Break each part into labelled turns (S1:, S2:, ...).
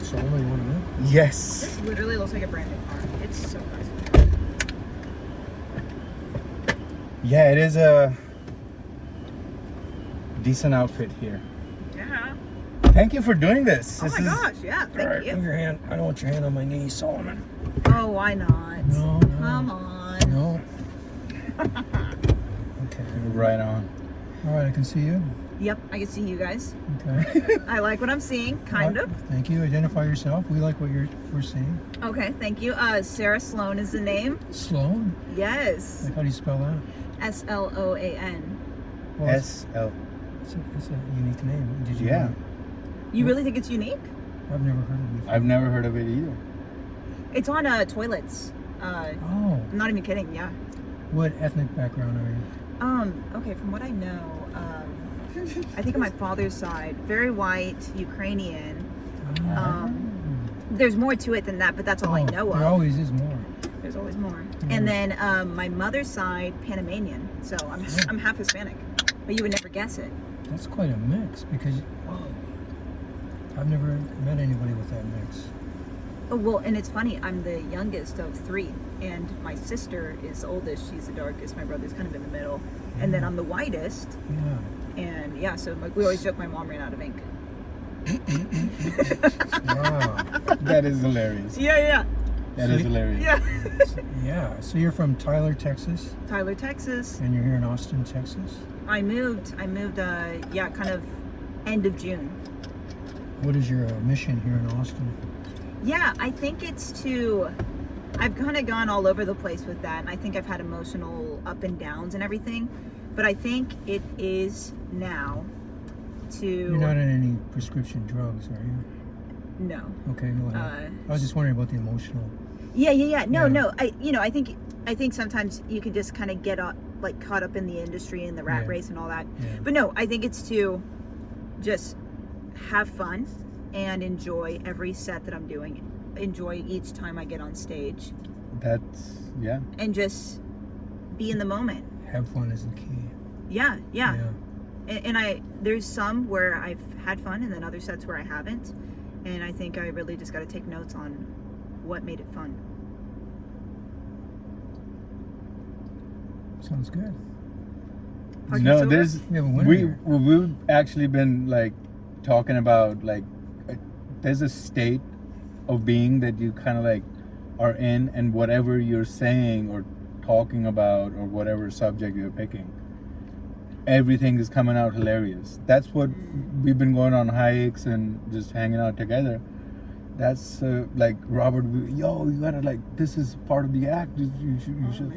S1: So only one of them.
S2: Yes.
S3: This literally looks like a brand new car. It's so nice.
S2: Yeah, it is a decent outfit here.
S3: Yeah.
S2: Thank you for doing this.
S3: Oh my gosh, yeah,
S1: All
S3: thank
S1: right,
S3: you.
S1: put your hand. I don't want your hand on my knee, Solomon.
S3: Oh, why not?
S1: No, no.
S3: Come on.
S1: No. Okay.
S2: Right on.
S1: All right, I can see you.
S3: Yep, I can see you guys.
S1: Okay.
S3: I like what I'm seeing, kind of.
S1: Thank you. Identify yourself. We like what we're seeing.
S3: Okay, thank you. Sarah Sloan is the name.
S1: Sloan?
S3: Yes.
S1: Like, how do you spell that?
S3: Sloan.
S1: Well,
S2: S-L.
S1: it's a unique name. Did you?
S2: Yeah.
S3: You really think it's unique?
S1: I've never heard of it before.
S2: I've never heard of it either.
S3: It's on toilets.
S1: Oh.
S3: I'm not even kidding, yeah.
S1: What ethnic background are you?
S3: Okay, from what I know, I think on my father's side, very white, Ukrainian. There's more to it than that, but that's all I know of.
S1: There always is more.
S3: There's always more.
S1: Yeah.
S3: And then my mother's side, Panamanian. So I'm half Hispanic, but you would never guess it.
S1: That's quite a mix because, whoa, I've never met anybody with that mix.
S3: Oh, well, and it's funny, I'm the youngest of three, and my sister is the oldest. She's the darkest. My brother's kind of in the middle. And then I'm the whitest.
S1: Yeah.
S3: And yeah, so we always joke my mom ran out of ink.
S1: Wow.
S2: That is hilarious.
S3: Yeah.
S2: That is hilarious.
S3: Yeah.
S1: Yeah. So you're from Tyler, Texas,
S3: Tyler, Texas.
S1: and you're here in Austin, Texas.
S3: I moved, yeah, kind of end of June.
S1: What is your mission here in Austin?
S3: Yeah, I think it's I've kind of gone all over the place with that, and I think I've had emotional up and downs and everything, but I think it is now to...
S1: You're not on any prescription drugs, are you?
S3: No.
S1: Okay, go ahead. I was just wondering about the emotional.
S3: Yeah. No.
S1: Yeah.
S3: I think sometimes you can just kind of get like caught up in the industry and the rat race and all that.
S1: Yeah.
S3: But no, I think it's to just have fun and enjoy every set that I'm doing. Enjoy each time I get on stage.
S2: That's, yeah.
S3: And just be in the moment.
S1: Have fun is the key.
S3: Yeah. And there's some where I've had fun and then other sets where I haven't. And I think I really just got to take notes on what made it fun.
S1: Sounds good.
S2: No,
S3: over?
S2: there's
S1: We have a winner here.
S2: we've actually been like talking about like there's a state of being that you kind of like are in, and whatever you're saying or talking about or whatever subject you're picking, everything is coming out hilarious. That's what we've been going on hikes and just hanging out together. That's like Robert, yo, you gotta like, this is part of the act. You should.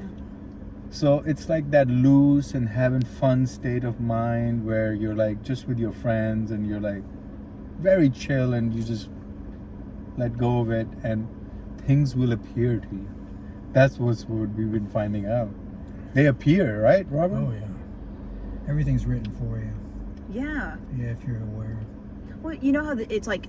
S2: So it's like that loose and having fun state of mind where you're like just with your friends and you're like very chill and you just let go of it and things will appear to you. That's what we've been finding out. They appear, right, Robert?
S1: Oh yeah. Everything's written for you.
S3: Yeah.
S1: Yeah, if you're aware.
S3: Well, you know how it's like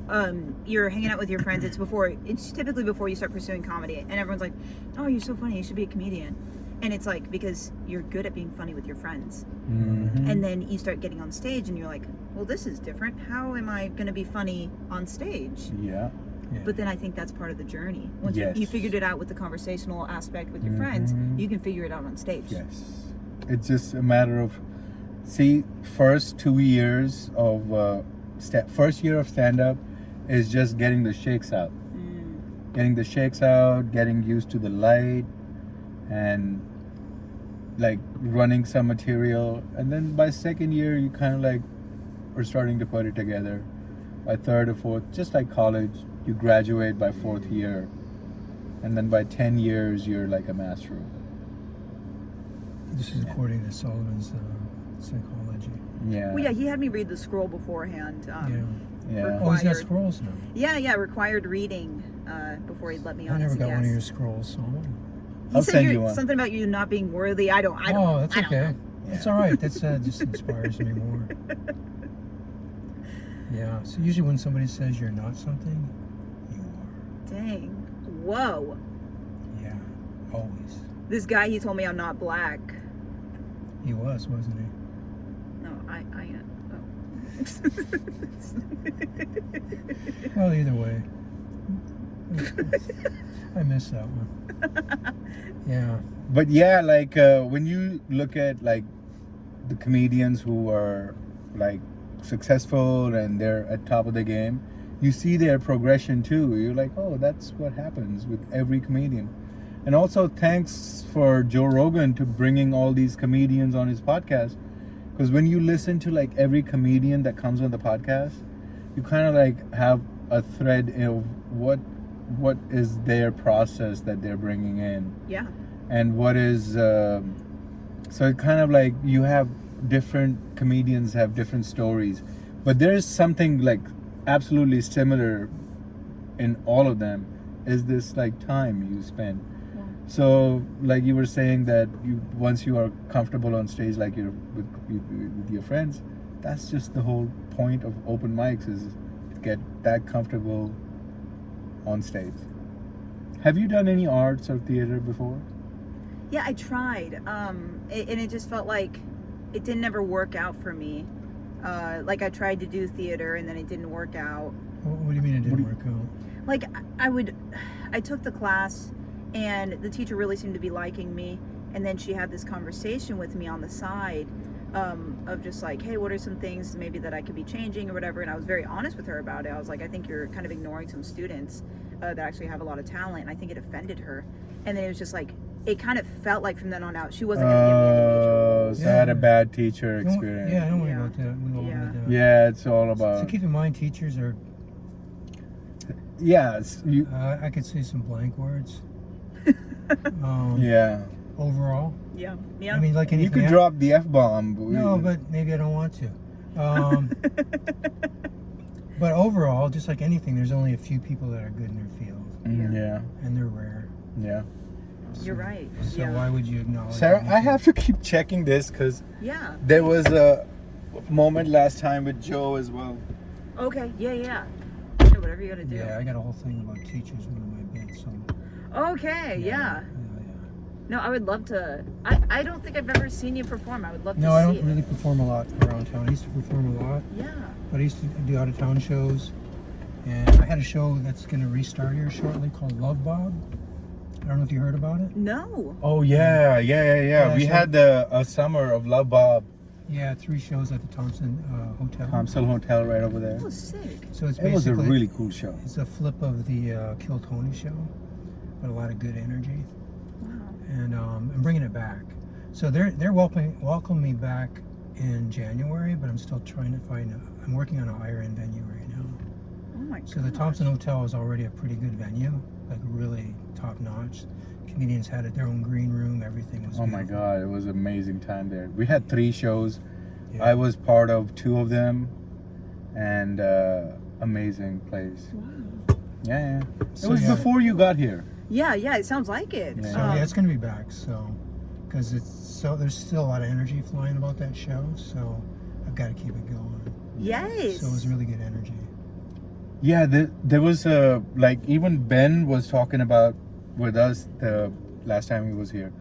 S3: you're hanging out with your friends. It's typically before you start pursuing comedy, and everyone's like, "Oh, you're so funny. You should be a comedian." And it's like because you're good at being funny with your friends, and then you start getting on stage, and you're like, "Well, this is different. How am I going to be funny on stage?"
S2: Yeah.
S3: But then I think that's part of the journey. Once
S2: Yes.
S3: you figured it out with the conversational aspect with your friends, you can figure it out on stage.
S2: Yes. It's just a matter of, first 2 years of, first year of stand-up is just getting the shakes out. Getting the shakes out, getting used to the light, and like running some material. And then by second year, you kind of like are starting to put it together. By third or fourth, just like college, you graduate by fourth year. And then by 10 years, you're like a master of it.
S1: This is according to Sullivan's psychology.
S2: Yeah.
S3: Well, yeah, he had me read the scroll beforehand.
S2: Yeah.
S1: Oh, he's got
S3: Required.
S1: scrolls now.
S3: Yeah, required reading before he'd let me on.
S1: I never
S3: as a
S1: got one of
S3: guest.
S1: your scrolls, Solomon.
S3: He
S2: I'll
S3: said
S2: send you one.
S3: something about you not being worthy. I don't.
S1: Oh, that's
S3: I don't
S1: okay.
S3: know.
S1: That's all right. That's just inspires me more. Yeah. So usually when somebody says you're not something, you are.
S3: Dang. Whoa.
S1: Yeah. Always.
S3: This guy, he told me I'm not black.
S1: He was, wasn't he?
S3: No,
S1: Well, either way. I missed that one. Yeah.
S2: But yeah, like when you look at like the comedians who are like successful and they're at top of the game, you see their progression too. You're like, oh, that's what happens with every comedian. And also thanks for Joe Rogan to bringing all these comedians on his podcast, because when you listen to like every comedian that comes on the podcast, you kind of like have a thread of what is their process that they're bringing in.
S3: Yeah.
S2: And what is so it kind of like you have different comedians have different stories, but there's something like absolutely similar in all of them, is this like time you spend.
S3: Yeah.
S2: So like you were saying that you once you are comfortable on stage, like you're with your friends, that's just the whole point of open mics, is to get that comfortable on stage. Have you done any arts or theater before?
S3: Yeah, I tried, and it just felt like it didn't ever work out for me. Like I tried to do theater and then it didn't work out.
S1: What do you mean it didn't work out?
S3: Like I took the class and the teacher really seemed to be liking me, and then she had this conversation with me on the side of just like, hey, what are some things maybe that I could be changing or whatever, and I was very honest with her about it. I was like, I think you're kind of ignoring some students that actually have a lot of talent, and I think it offended her. And then it was just like, it kind of felt like from then on out she wasn't going to give me any major roles.
S2: So I had a bad teacher experience.
S1: Yeah, don't worry
S3: Yeah.
S1: about that. We won't
S3: Yeah.
S1: really do it.
S2: Yeah, it's all
S1: So
S2: about.
S1: keep in mind, teachers are.
S2: Yeah, you.
S1: I could say some blank words.
S2: Yeah.
S1: Overall,
S3: Yeah. Yeah.
S1: I mean, like anything.
S2: You could drop the F-bomb.
S1: No, but maybe I don't want to. But overall, just like anything, there's only a few people that are good in their field,
S2: Yeah.
S1: and they're rare.
S2: Yeah.
S3: You're right.
S1: So
S3: Yeah.
S1: why would you acknowledge?
S2: Sarah,
S1: anything?
S2: I have to keep checking this because
S3: Yeah.
S2: there was a moment last time with Joe as well.
S3: Okay. Yeah. Yeah. Yeah, whatever you gotta do.
S1: Yeah, I got a whole thing about teachers one of my bits. So.
S3: Okay. Yeah. No, I would love to. I don't think I've ever seen you perform. I would love to
S1: No, I
S3: see
S1: don't
S3: it.
S1: really perform a lot around town. I used to perform a lot,
S3: Yeah.
S1: but I used to do out of town shows. And I had a show that's going to restart here shortly called Love Bob. I don't know if you heard about it.
S3: No.
S2: Oh yeah.
S1: Yeah,
S2: We
S1: so-
S2: had a summer of Love Bob,
S1: Yeah, 3 shows at the Thompson Hotel.
S2: Thompson Hotel right over there.
S3: Oh, sick.
S1: So it's
S2: It was a
S1: basically
S2: really cool show.
S1: it's a flip of the Kill Tony show, but a lot of good energy.
S3: Wow.
S1: And I'm bringing it back. So they're welcoming me back in January, but I'm still trying to find. I'm working on a higher end venue right now.
S3: Oh my god.
S1: So the Thompson Hotel is already a pretty good venue, like really top notch. Comedians had their own green room. Everything was.
S2: Oh my
S1: beautiful.
S2: God, it was an amazing time there. We had 3 shows.
S1: Yeah.
S2: I was part of 2 of them, and amazing place.
S3: Wow.
S2: Yeah. It
S1: So,
S2: was
S1: yeah.
S2: before you got here.
S3: Yeah. Yeah. It sounds like it.
S2: Yeah.
S1: So yeah, it's gonna be back. So because there's still a lot of energy flying about that show. So I've got to keep it going.
S3: Yes.
S1: So it was really good energy.
S2: Yeah, there was like even Ben was talking about with us the last time he was here.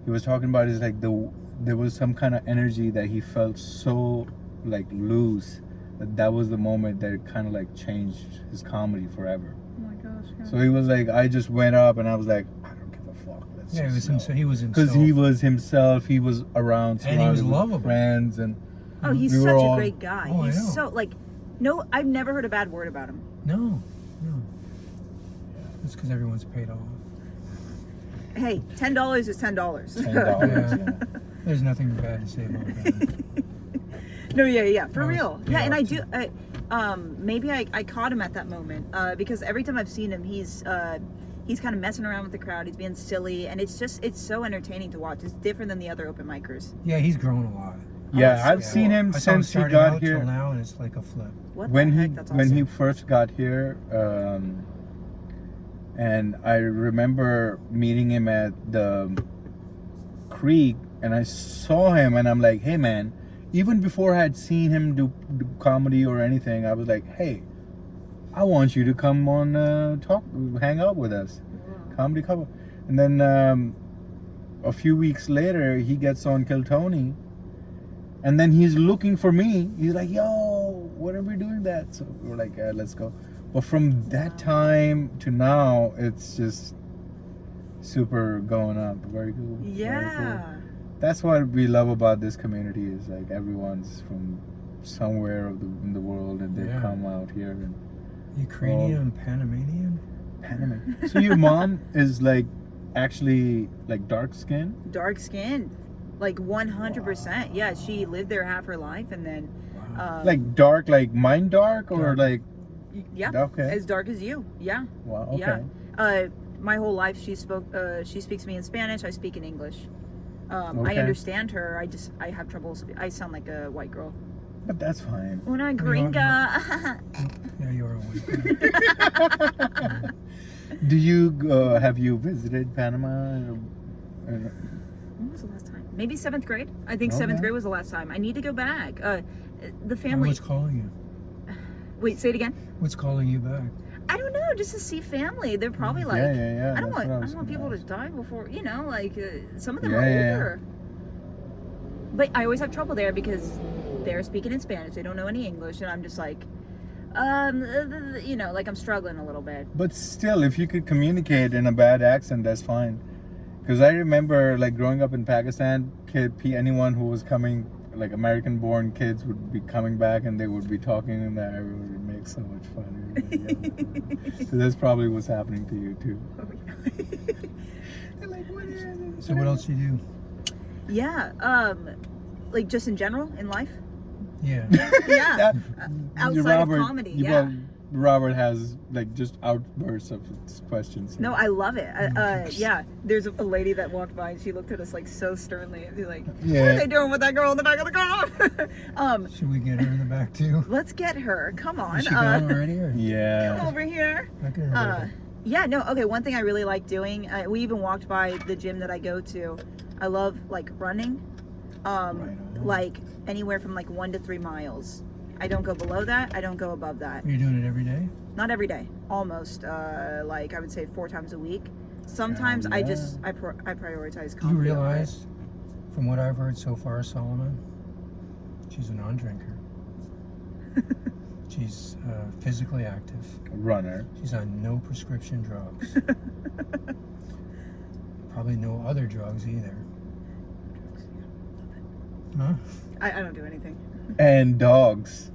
S2: He was talking about is like there was some kind of energy that he felt so like loose that was the moment that it kind of like changed his comedy forever.
S3: Oh my gosh. Yeah.
S2: So he was like, I just went up and I was like, I don't give a fuck. Let's
S1: Yeah, it was
S2: just
S1: himself.
S2: go.
S1: He was himself.
S2: Because he was himself. He was around,
S1: And he was
S2: surrounded with
S1: lovable.
S2: friends, and
S3: Oh, he's
S2: we were
S3: such a
S2: all-
S3: great guy.
S1: Oh, I
S3: He's
S1: know.
S3: so like, no, I've never heard a bad word about him.
S1: No. It's because everyone's paid off.
S3: Hey, $10 is $10.
S2: $10.
S1: Yeah. There's nothing bad to say about that.
S3: No, yeah, for
S1: I was
S3: real.
S1: paid
S3: Yeah, and
S1: off
S3: I do.
S1: too.
S3: Maybe I caught him at that moment because every time I've seen him, he's kind of messing around with the crowd. He's being silly, and it's so entertaining to watch. It's different than the other open micers.
S1: Yeah, he's grown a lot.
S2: Yeah,
S3: Oh,
S2: I've
S3: so
S2: seen
S3: cool.
S2: him
S1: I saw him
S2: since he
S1: starting
S2: got
S1: out
S2: here.
S1: till now, and it's like a flip.
S3: What
S2: When
S3: the
S2: he
S3: heck? That's
S2: when he
S3: awesome.
S2: first got here, and I remember meeting him at the creek, and I saw him, and I'm like, hey man. Even before I had seen him do comedy or anything, I was like, hey, I want you to come on hang out with us,
S3: Wow.
S2: comedy couple. And then a few weeks later, he gets on Kill Tony, and then he's looking for me. He's like, yo, when are we doing that? So we're like, let's go. But from that time to now, it's just super going up. Very cool. Very
S3: Yeah.
S2: cool. That's what we love about this community is like everyone's from somewhere in the world and they
S1: Yeah.
S2: come out here and
S1: Ukrainian, Panamanian.
S2: Panama. So your mom is like actually like dark skin?
S3: Dark skinned. Like 100%. Yeah, she lived there half her life and then
S1: Wow.
S2: Like dark, like mine dark or
S1: Dark.
S2: like
S3: yeah,
S2: okay.
S3: as dark as you. Yeah.
S2: Wow, okay.
S3: Yeah. My whole life she speaks to me in Spanish, I speak in English. I
S2: Okay.
S3: understand her. I have trouble. I sound like a white girl.
S2: But that's fine.
S3: Una
S1: you
S3: gringa.
S1: Yeah, you're a white guy.
S2: Do you have you visited Panama?
S3: When was the last time? Maybe 7th grade. I think
S2: Okay.
S3: 7th grade was the last time. I need to go back. The
S1: Oh,
S3: family.
S1: what's calling you?
S3: Wait, say it again.
S1: What's calling you back?
S3: I don't know. Just to see family. They're probably like.
S2: yeah.
S3: I don't
S2: that's what
S3: want. I
S2: was
S3: don't want
S2: gonna
S3: people to
S2: ask.
S3: die before. You know, like some of them
S2: Yeah,
S3: are
S2: yeah.
S3: older. But I always have trouble there because they're speaking in Spanish. They don't know any English, and I'm just like, you know, like I'm struggling a little bit.
S2: But still, if you could communicate in a bad accent, that's fine. Because I remember, like, growing up in Pakistan, anyone who was coming, like, American-born kids would be coming back and they would be talking in that. It would make so much fun. Yeah. So that's probably what's happening to you, too. They're like, what is it?
S1: So what else do you do?
S3: Yeah. Like just in general in life.
S1: Yeah.
S3: Yeah.
S2: That-
S3: Outside of comedy,
S2: you
S3: yeah.
S2: know, Robert has, like, just outbursts of questions.
S3: No, I love it. Yeah, there's a lady that walked by and she looked at us like so sternly and she's like, "What
S2: Yeah.
S3: are they doing with that girl in the back of the car?"
S1: Should we get her in the back too?
S3: Let's get her. Come on.
S1: Is she gone already? Or?
S3: Come
S2: Yeah.
S3: over here.
S1: Okay.
S3: Yeah, no, okay, one thing I really like doing, we even walked by the gym that I go to. I love like running,
S1: Right on.
S3: like anywhere from like 1 to 3 miles. I don't go below that. I don't go above that.
S1: Are you doing it every day?
S3: Not every day, almost like I would say 4 times a week. Sometimes I just I prioritize
S1: Do you
S3: comedy over it.
S1: realize, from what I've heard so far, Solomon, she's a non-drinker. She's physically active.
S2: Runner.
S1: She's on no prescription drugs. Probably no other drugs either. Huh?
S3: I don't do anything.
S2: And dogs.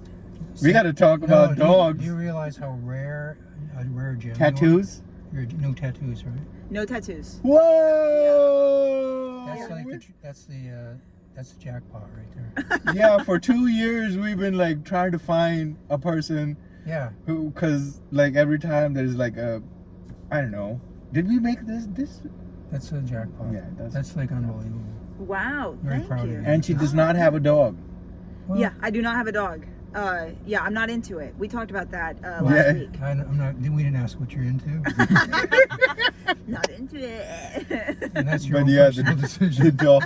S2: We got to talk about dogs.
S1: Do you realize how rare a rare gem?
S2: Tattoos?
S1: No tattoos, right?
S3: No tattoos.
S2: Whoa!
S1: That's like that's the jackpot right there.
S2: Yeah, for 2 years we've been like trying to find a person
S1: Yeah.
S2: who, cause like every time there's like a, I don't know. Did we make this?
S1: That's a jackpot.
S2: Yeah,
S1: that's like unbelievable.
S3: Wow,
S1: Very
S3: thank
S1: proud of
S3: you.
S1: you.
S2: And she does not have a dog.
S1: Well,
S3: Yeah, I do not have a dog. Yeah, I'm not into it. We talked about that
S1: well,
S3: last
S2: Yeah.
S3: week.
S1: I'm not. We didn't ask what you're into,
S3: Not into it.
S1: and that's your
S2: But
S1: own
S2: yeah,
S1: personal
S2: the
S1: decision.
S2: dog,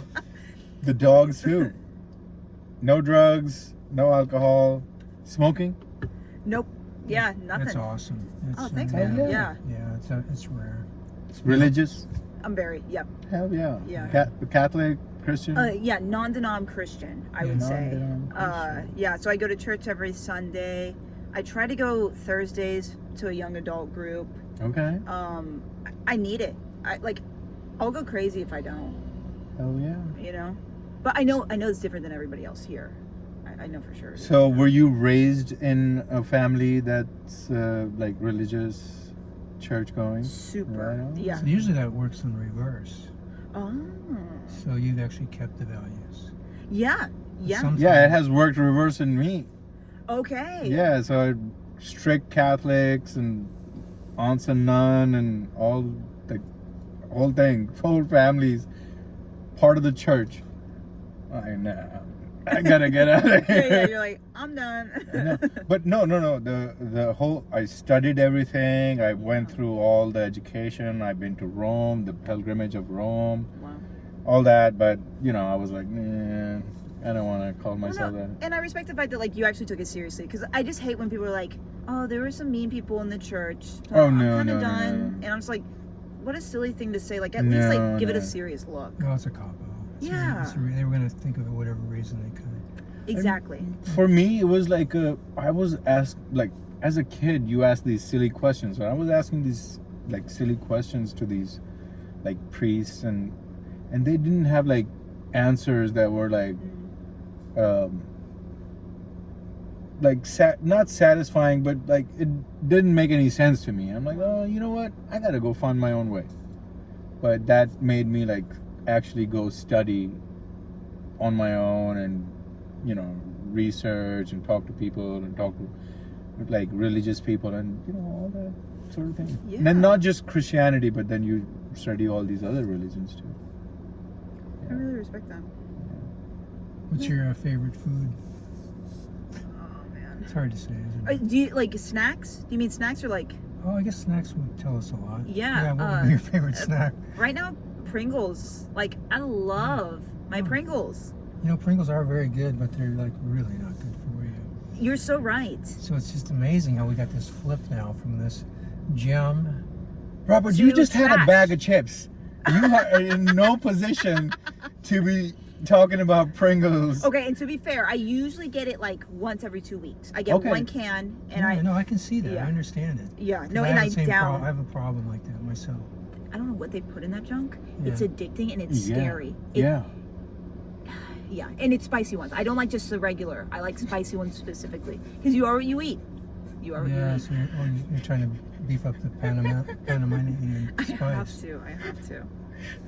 S2: the dogs too. No drugs, no alcohol, smoking.
S3: Nope. Yeah, nothing.
S1: That's awesome. It's,
S3: Oh, thanks,
S2: man.
S3: Yeah.
S1: Yeah, it's rare.
S2: Religious.
S3: I'm very, yep.
S2: Hell yeah.
S3: Yeah.
S2: Catholic, Christian.
S3: Yeah, non-denom Christian, I would
S1: Yeah,
S3: say.
S2: non-denom Christian.
S3: Yeah, so I go to church every Sunday. I try to go Thursdays to a young adult group.
S2: Okay.
S3: I need it. I'll go crazy if I don't,
S2: Hell yeah.
S3: you know? But I know it's different than everybody else here. I know for sure.
S2: So were you raised in a family that's like religious, church going?
S3: Super.
S2: Right on.
S3: Yeah.
S1: So usually that works in reverse.
S3: Oh.
S1: So you've actually kept the values.
S3: Yeah. Yeah.
S1: Sometimes-
S2: Yeah, it has worked reverse in me.
S3: Okay.
S2: Yeah, so strict Catholics and aunts and nun and all the whole thing, whole families, part of the church. I gotta get out of here.
S3: Yeah, you're like, I'm done.
S2: No, but no. The whole, I studied everything. I went through all the education. I've been to Rome, the pilgrimage of Rome,
S3: Wow.
S2: all that. But I was like, nah, I don't want to call myself
S3: Well, no,
S2: that.
S3: and I respect the fact that you actually took it seriously, because I just hate when people are like, oh, there were some mean people in the church.
S2: Oh,
S3: I'm
S2: no,
S3: kind of
S2: no, no,
S3: done.
S2: no.
S3: And I'm just like, what a silly thing to say. At least
S2: No,
S3: give it a
S2: no.
S3: serious look.
S1: No, it's a cop out.
S3: Yeah.
S1: They were going to think of it whatever reason they could.
S3: Exactly.
S2: For me, it was like I was asked, like, as a kid, you ask these silly questions. When I was asking these like silly questions to these like priests, and they didn't have like answers that were like not satisfying, but like it didn't make any sense to me. I'm like, oh, you know what? I gotta go find my own way. But that made me like actually go study on my own, and you know, research and talk to people and talk to like religious people, and you know, all that sort of thing.
S3: Yeah.
S2: And then not just Christianity, but then you study all these other religions too.
S3: I really respect that.
S1: What's your favorite food?
S3: Oh man.
S1: It's hard to say, isn't it?
S3: Do you like snacks? Do you mean snacks or like?
S1: Oh, I guess snacks would tell us a lot.
S3: Yeah,
S1: What would be your favorite snack?
S3: Right now, Pringles. Like I love my Pringles.
S1: You know, Pringles are very good, but they're like really not good for you.
S3: You're so right.
S1: So it's just amazing how we got this flip now from this gem.
S2: Robert,
S3: To
S2: you just had a
S3: trash.
S2: bag of chips. You are in no position to be talking about Pringles.
S3: Okay, and to be fair, I usually get it like once every 2 weeks. I get
S2: Okay.
S3: one can, and
S1: I can see that.
S3: Yeah.
S1: I understand it.
S3: yeah,
S1: 'Cause
S3: no,
S1: I
S3: and
S1: have
S3: I
S1: the same
S3: down.
S1: I have a problem like that myself.
S3: I don't know what they put in that junk.
S1: Yeah.
S3: It's addicting and it's
S2: Yeah.
S3: scary.
S2: Yeah.
S3: Yeah, and it's spicy ones. I don't like just the regular. I like spicy ones specifically because you are what you eat. You are what
S1: Yeah,
S3: you eat.
S1: so you're trying to beef up the Panamanian
S3: I
S1: spice.
S3: have to. I have to.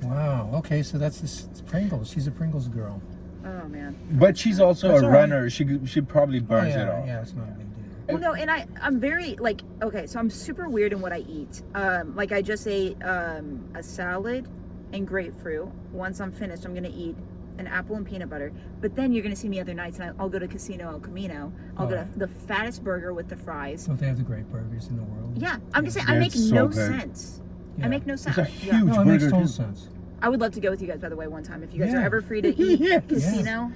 S1: Wow. Okay, so that's this Pringles. She's a Pringles girl.
S3: Oh man.
S2: But she's also
S1: That's
S2: a
S1: all right.
S2: runner. She probably burns
S1: oh, yeah,
S2: it off.
S1: Yeah, it's not a big deal.
S3: Well, no, and I'm very like okay, so I'm super weird in what I eat. Like I just ate a salad and grapefruit. Once I'm finished, I'm gonna eat an apple and peanut butter. But then you're gonna see me other nights, and I'll go to Casino El Camino. I'll get the fattest burger with the fries.
S1: Don't they have the great burgers in the world?
S3: Yeah, I'm just saying I
S2: They're
S3: make
S2: so
S3: no
S2: good.
S3: sense.
S1: Yeah.
S3: I make no sense.
S2: It's a
S3: Yeah.
S2: huge
S1: No, it makes
S2: burger
S1: total
S2: too.
S1: sense.
S3: I would love to go with you guys, by the way, one time. If you guys
S1: Yeah.
S3: are ever free to eat
S2: Yes.
S3: Casino,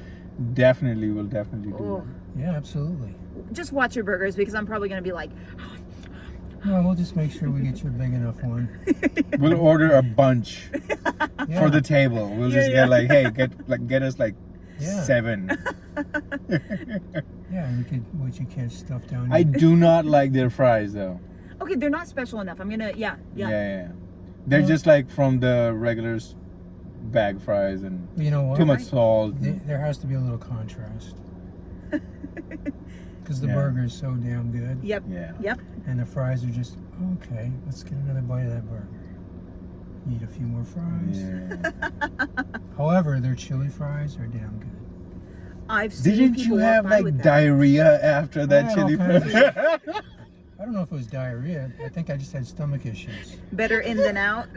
S2: Definitely will definitely do
S3: oh,
S1: Yeah, absolutely.
S3: just watch your burgers because I'm probably gonna be like,
S1: No, we'll just make sure we get you a big enough one.
S2: that. We'll order a bunch
S1: Yeah.
S2: for the table. We'll
S3: Yeah,
S2: just
S3: yeah.
S2: get like, hey, get us like
S1: Yeah.
S2: 7.
S1: Yeah, and what you can't stuff down.
S2: I do not like their fries though.
S3: okay, they're not special enough. I'm gonna, yeah.
S2: Yeah. They're
S1: Well-
S2: just like from the regular bag fries, and
S1: You know what?
S2: too much salt.
S1: There has to be a little contrast. Because the
S2: Yeah.
S1: burger is so damn good.
S3: Yep.
S2: Yeah.
S3: Yep.
S1: And the fries are just, okay, let's get another bite of that burger. Eat a few more fries.
S2: Yeah.
S1: However, their chili fries are damn good.
S3: I've seen
S2: Didn't
S3: people
S2: you
S3: walk
S2: have
S3: by
S2: like
S3: with that.
S2: diarrhea after that
S1: Yeah,
S2: chili
S1: all kinds
S2: fry?
S1: I don't know if it was diarrhea. I think I just had stomach issues.
S3: Better in than out.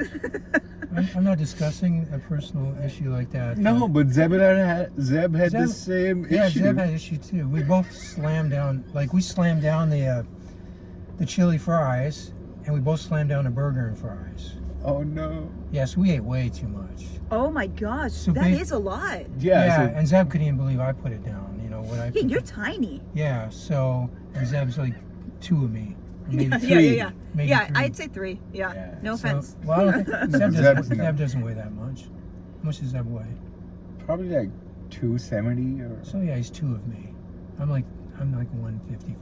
S1: I'm not discussing a personal issue like that.
S2: No, but Zeb had the
S1: Zeb-
S2: same
S1: Yeah,
S2: issue.
S1: Zeb had issue too. We both slammed down, we slammed down the chili fries, and we both slammed down the burger and fries.
S2: Oh no.
S1: Yes, we ate way too much.
S3: Oh my gosh,
S1: So
S3: that
S1: ba-
S3: is a lot.
S2: Yeah.
S1: and Zeb couldn't even believe I put it down. You know what I?
S3: Yeah,
S1: put
S3: you're
S1: it-
S3: tiny.
S1: Yeah, so and Zeb's like 2 of me, or maybe
S3: Yeah,
S1: 3.
S3: yeah.
S1: Maybe
S3: Yeah,
S1: 3.
S3: I'd say 3. Yeah.
S2: Yeah.
S3: No
S1: So-
S3: offense.
S1: Well, I don't think Zeb
S2: Zeb's
S1: doesn't,
S2: no.
S1: Zeb doesn't weigh that much. How much does Zeb weigh?
S2: Probably like 270 or.
S1: So yeah, he's 2 of me. I'm like 155.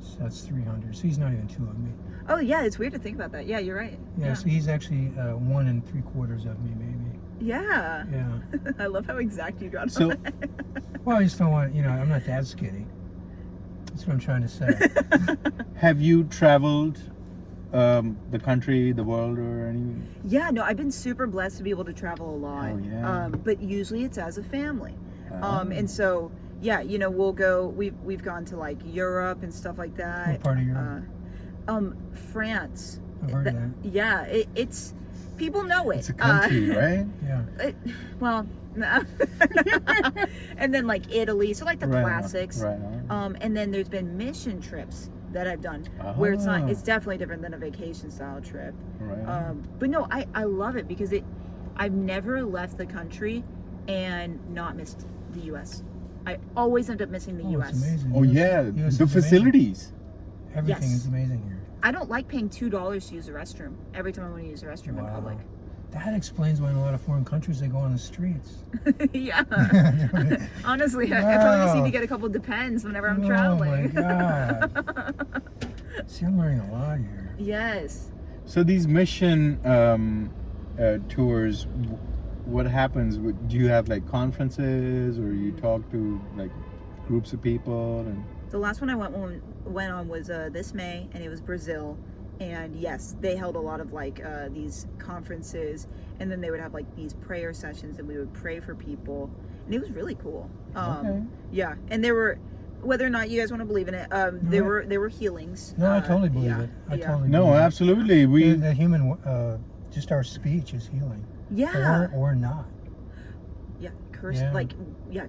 S1: So that's 300. So he's not even 2 of me.
S3: Oh yeah, it's weird to think about that. Yeah, you're right.
S1: Yeah, so he's actually 1 3/4 of me, maybe.
S3: Yeah.
S1: Yeah.
S3: I love how exact you got.
S2: So-
S3: on that.
S1: Well, I just don't want, I'm not that skinny. That's what I'm trying to say.
S2: Have you traveled the country, the world, or any?
S3: Yeah, no, I've been super blessed to be able to travel a lot.
S2: Oh, yeah.
S3: But usually it's as a family.
S2: Oh.
S3: And so yeah, we'll go. We've gone to like Europe and stuff like that.
S1: What part of Europe?
S3: France.
S1: I've heard of that.
S3: Yeah, it's people know it.
S2: It's a country, right?
S1: Yeah.
S3: Well, no. And then like Italy, so like the
S2: Right on,
S3: classics.
S2: Right on.
S3: And then there's been mission trips that I've done where it's not.
S2: Oh.
S3: It's definitely different than a vacation style trip.
S2: Right on.
S3: But no, I love it because I've never left the country and not missed the U.S. I always end up missing the
S1: Oh,
S3: U.S.
S1: it's amazing.
S2: Oh
S1: US
S2: yeah,
S1: is
S2: the
S1: amazing.
S2: facilities.
S1: Everything
S3: Yes.
S1: is amazing here.
S3: I don't like paying $2 to use the restroom every time I want to use the restroom in
S1: Wow.
S3: public.
S1: That explains why in a lot of foreign countries they go on the streets.
S3: Yeah. Honestly, I probably just need to get a couple Depends whenever I'm traveling.
S1: Oh my God. See, I'm learning a lot here.
S3: Yes.
S2: So these mission tours, what happens? Do you have like conferences, or you talk to like groups of people? And
S3: The last one I went on was this May, and it was Brazil. And yes, they held a lot of like these conferences, and then they would have like these prayer sessions, and we would pray for people, and it was really cool.
S2: Okay.
S3: Yeah, and there were, whether or not you guys want to believe in it, there were healings.
S1: No, I totally believe it. I totally
S2: no,
S1: believe it.
S2: absolutely.
S1: The human, just our speech is healing.
S3: Yeah.
S1: Or not.
S3: Yeah,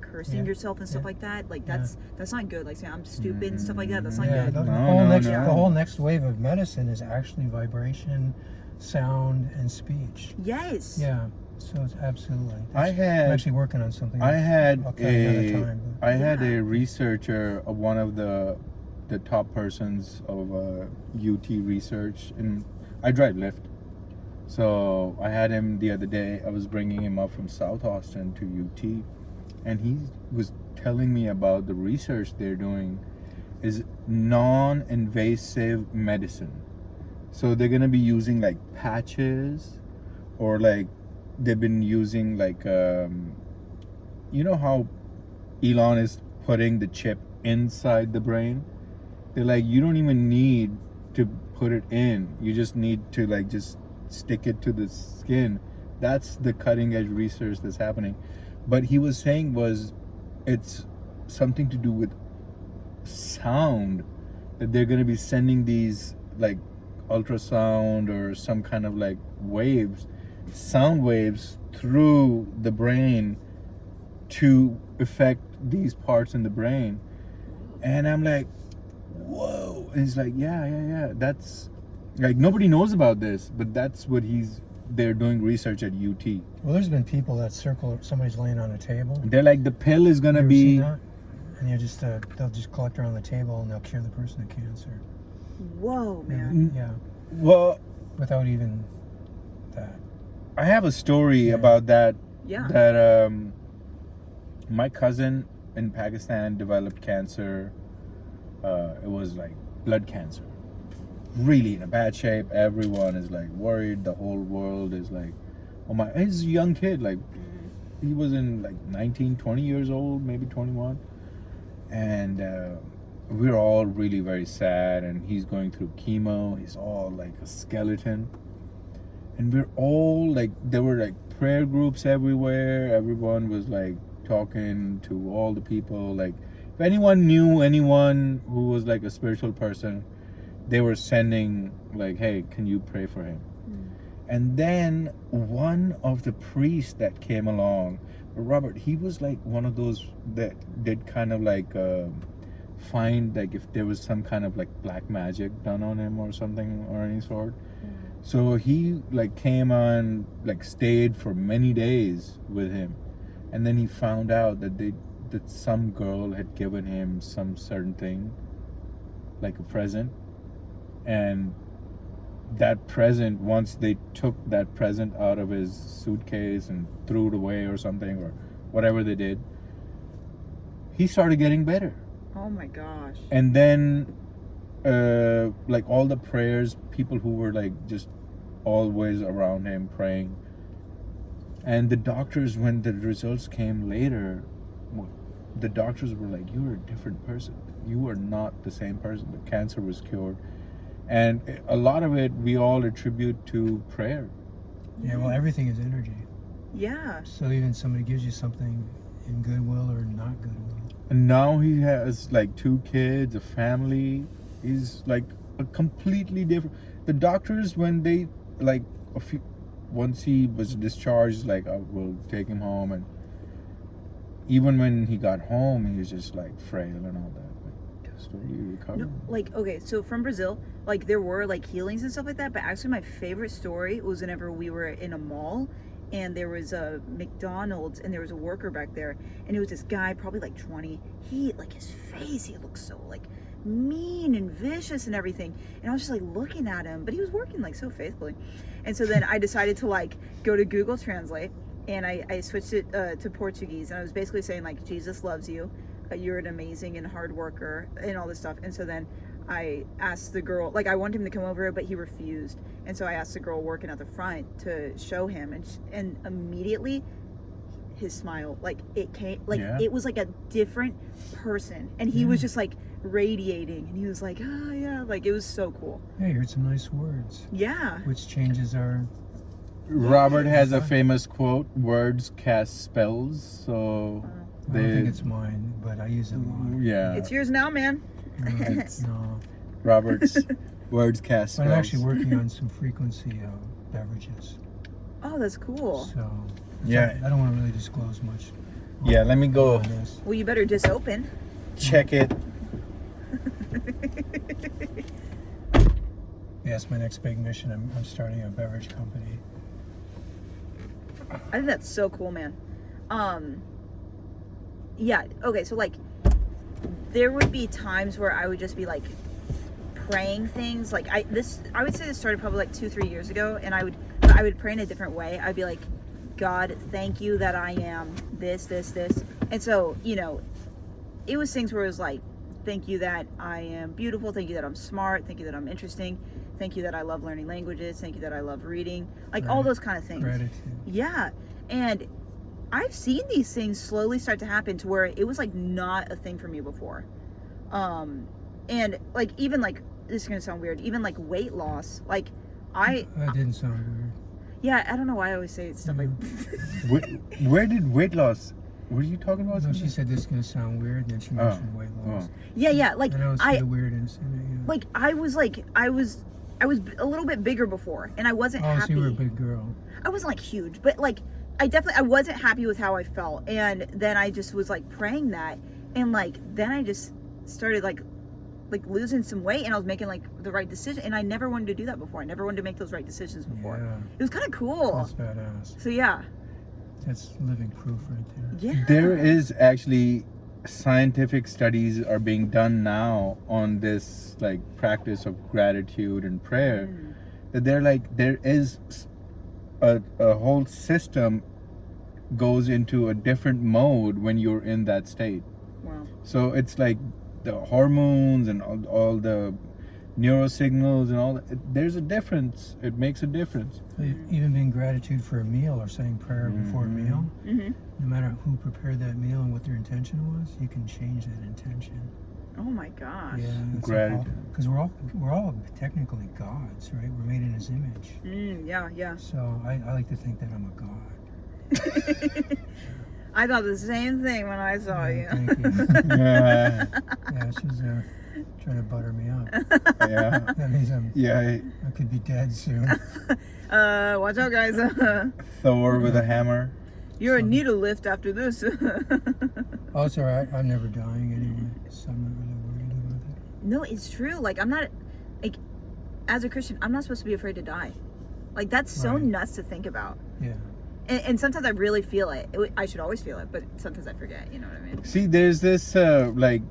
S3: cursing
S1: Yeah.
S3: yourself and stuff
S1: Yeah.
S3: like that. Like that's not good. Like saying I'm stupid and stuff like that. That's not
S1: Yeah,
S3: good.
S1: the
S2: No.
S1: whole next wave of medicine is actually vibration, sound, and speech.
S3: Yes.
S1: Yeah, so it's absolutely.
S2: I'm
S1: I'm actually working on something.
S2: I had
S1: I'll tell you another time.
S2: I had a researcher, one of the top persons of UT research, and I drive Lyft. So I had him the other day. I was bringing him up from South Austin to UT, and he was telling me about the research they're doing is non-invasive medicine. So they're gonna be using like patches, or like they've been using like you know how Elon is putting the chip inside the brain? They're like, you don't even need to put it in. You just need to like just stick it to the skin. That's the cutting edge research that's happening. But he was saying it's something to do with sound, that they're going to be sending these like ultrasound or some kind of like sound waves through the brain to affect these parts in the brain. And I'm like, whoa. And he's like, yeah, that's like, nobody knows about this, but that's what they're doing research at UT.
S1: Well, there's been people that circle, somebody's laying on a table.
S2: They're like, the pill is gonna
S1: You ever
S2: be
S1: seen that? And they'll just collect around the table and they'll cure the person of cancer.
S3: Whoa, man.
S1: Yeah,
S2: well,
S1: without even that.
S2: I have a story about that.
S3: Yeah.
S2: That my cousin in Pakistan developed cancer. It was like blood cancer. Really in a bad shape. Everyone is like worried. The whole world is like, oh my, he's a young kid. Like he was in like 19, 20 years old, maybe 21. And we're all really very sad. And he's going through chemo. He's all like a skeleton. And we're all like, there were like prayer groups everywhere. Everyone was like talking to all the people. Like if anyone knew anyone who was like a spiritual person, they were sending like, hey, can you pray for him? And then one of the priests that came along, Robert, he was like one of those that did kind of like find like if there was some kind of like black magic done on him or something or any sort. So he like came on, like stayed for many days with him, and then he found out that some girl had given him some certain thing, like a present, and that present, once they took that present out of his suitcase and threw it away or something, or whatever they did, he started getting better.
S3: Oh my gosh.
S2: And then like all the prayers, people who were like just always around him praying, and the doctors, when the results came later, the doctors were like, you're a different person, you are not the same person, the cancer was cured. And a lot of it we all attribute to prayer.
S1: Yeah, well, everything is energy.
S3: Yeah.
S1: So even somebody gives you something in goodwill or not goodwill.
S2: And now he has like 2 kids, a family. He's like a completely different. The doctors, when they like once he was discharged, like I will take him home, and even when he got home, he was just like frail and all that. But slowly recovered.
S3: No, like, okay, so from Brazil, like there were like healings and stuff like that, but actually my favorite story was whenever we were in a mall and there was a McDonald's and there was a worker back there, and it was this guy, probably like 20. He, like his face, he looked so like mean and vicious and everything. And I was just like looking at him, but he was working like so faithfully. And so then I decided to like go to Google Translate, and I switched it to Portuguese, and I was basically saying like, Jesus loves you, you're an amazing and hard worker and all this stuff. And so then I asked the girl, like I wanted him to come over, but he refused. And so I asked the girl working at the front to show him, and immediately his smile, like it came, like it was like a different person, and he was just like radiating, and he was like, oh yeah, like it was so cool.
S1: Yeah, you heard some nice words.
S3: Yeah.
S1: Which changes our...
S2: Robert has a famous quote, words cast spells, so...
S1: I don't think it's mine, but I use it a lot.
S2: Yeah.
S3: It's yours now, man.
S1: No.
S2: Robert's words cast spells.
S1: But I'm actually working on some frequency beverages.
S3: Oh, that's cool.
S1: So,
S2: Yeah.
S1: I don't want to really disclose much.
S2: Yeah, let me go
S1: on this.
S3: Well, you better just open.
S2: check it.
S1: Yeah, it's my next big mission. I'm starting a beverage company.
S3: I think that's so cool, man. Yeah, okay, so like there would be times where I would just be like praying things. Like I would say this started probably like 2-3 years ago, and I would pray in a different way. I'd be like, God, thank you that I am this. And so, you know, it was things where it was like, thank you that I am beautiful, thank you that I'm smart, thank you that I'm interesting, thank you that I love learning languages, thank you that I love reading, like all those kind of things.
S1: Gratitude.
S3: Yeah. And I've seen these things slowly start to happen to where it was like not a thing for me before. And like even like, this is gonna sound weird, even like weight loss, like
S1: That didn't sound weird.
S3: yeah, I don't know why I always say stuff like
S2: Where did weight loss? What are you talking about?
S1: No, she said this is gonna sound weird, and then she mentioned weight loss.
S3: yeah, like
S1: And I don't see the weirdness in it. Yeah.
S3: like I was a little bit bigger before, and I wasn't happy.
S1: So you were a big girl.
S3: I wasn't like huge, but like I wasn't happy with how I felt, and then I just was like praying that, and like then I just started like losing some weight, and I was making like the right decision, and I never wanted to do that before. I never wanted to make those right decisions before.
S1: Yeah.
S3: It was kind of cool.
S1: That's badass.
S3: So yeah.
S1: That's living proof right there.
S3: Yeah.
S2: There is actually scientific studies are being done now on this like practice of gratitude and prayer. That there is a whole system goes into a different mode when you're in that state.
S3: Wow.
S2: So it's like the hormones and all the neurosignals and all that. There's a difference. It makes a difference.
S1: So even being gratitude for a meal or saying prayer before a meal, no matter who prepared that meal and what their intention was, you can change that intention.
S3: Oh my gosh.
S1: Yeah,
S2: Gratitude.
S1: Because we're all technically gods, right? We're made in His image.
S3: Yeah.
S1: So I like to think that I'm a god.
S3: I thought the same thing when I saw you.
S1: Thank you.
S2: Yeah.
S1: Yeah, she's trying to butter me up.
S2: Yeah.
S1: That means I could be dead soon.
S3: Watch out, guys.
S2: Thor with a hammer.
S3: You're a need a lift after this.
S1: Oh, it's all right. I'm never dying anyway, so I'm not really worried about it.
S3: No, it's true. Like I'm not, like, as a Christian, I'm not supposed to be afraid to die. Like that's so nuts to think about.
S1: Yeah.
S3: And sometimes I really feel it. I should always feel it, but sometimes I forget. You know what I mean?
S2: See, there's this like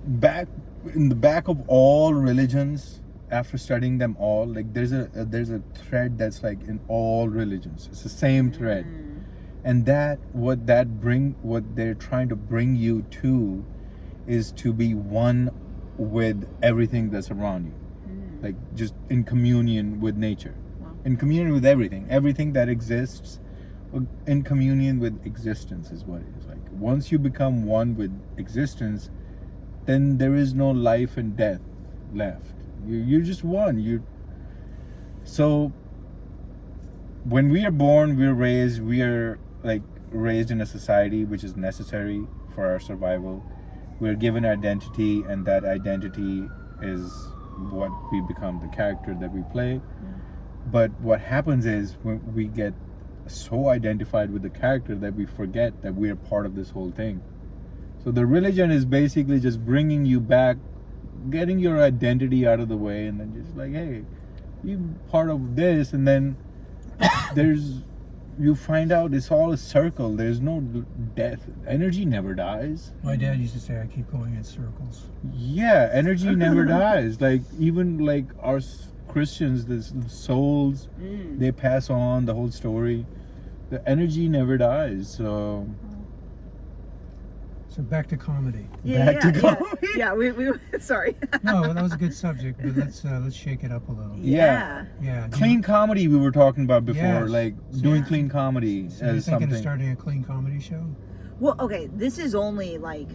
S2: back in the back of all religions. After studying them all, like there's a thread that's like in all religions. It's the same thread, and what they're trying to bring you to is to be one with everything that's around you, like just in communion with nature, in communion with everything that exists, in communion with existence is what it is. Like once you become one with existence, then there is no life and death left. You're just one. So when we are born, we are raised in a society which is necessary for our survival. We're given identity, and that identity is what we become, the character that we play. But what happens is when we get so identified with the character that we forget that we are part of this whole thing. So the religion is basically just bringing you back, getting your identity out of the way, and then just like, hey, you part of this, and then there's you find out it's all a circle. There's no death. Energy never dies.
S1: My dad used to say I keep going in circles.
S2: Yeah, energy never dies. Like even like our Christians, the souls, they pass on the whole story. The energy never dies. So
S1: back to comedy.
S2: Back to comedy.
S3: Yeah, we sorry.
S1: No, that was a good subject, but let's shake it up a little.
S2: Yeah.
S1: Yeah.
S2: Clean comedy we were talking about before,
S1: Yes.
S2: like doing
S3: Yeah.
S2: clean comedy
S1: So you're
S2: as
S1: thinking
S2: something.
S1: of starting a clean comedy show?
S3: Well, okay, this is only like